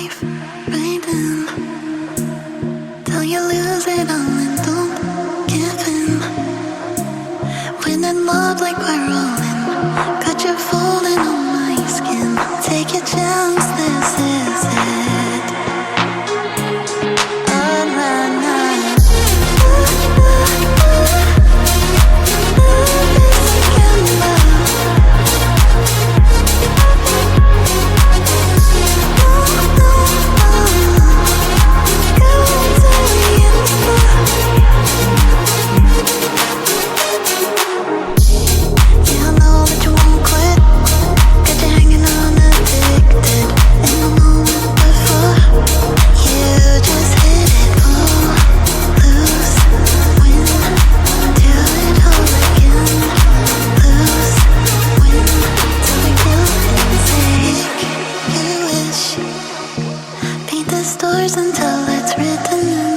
life right then. Till you lose it all and don't give in. When in love like we're rolling, got you falling on my skin. Take your chance, this is it. Oh, nah, nah. Stars until it's written in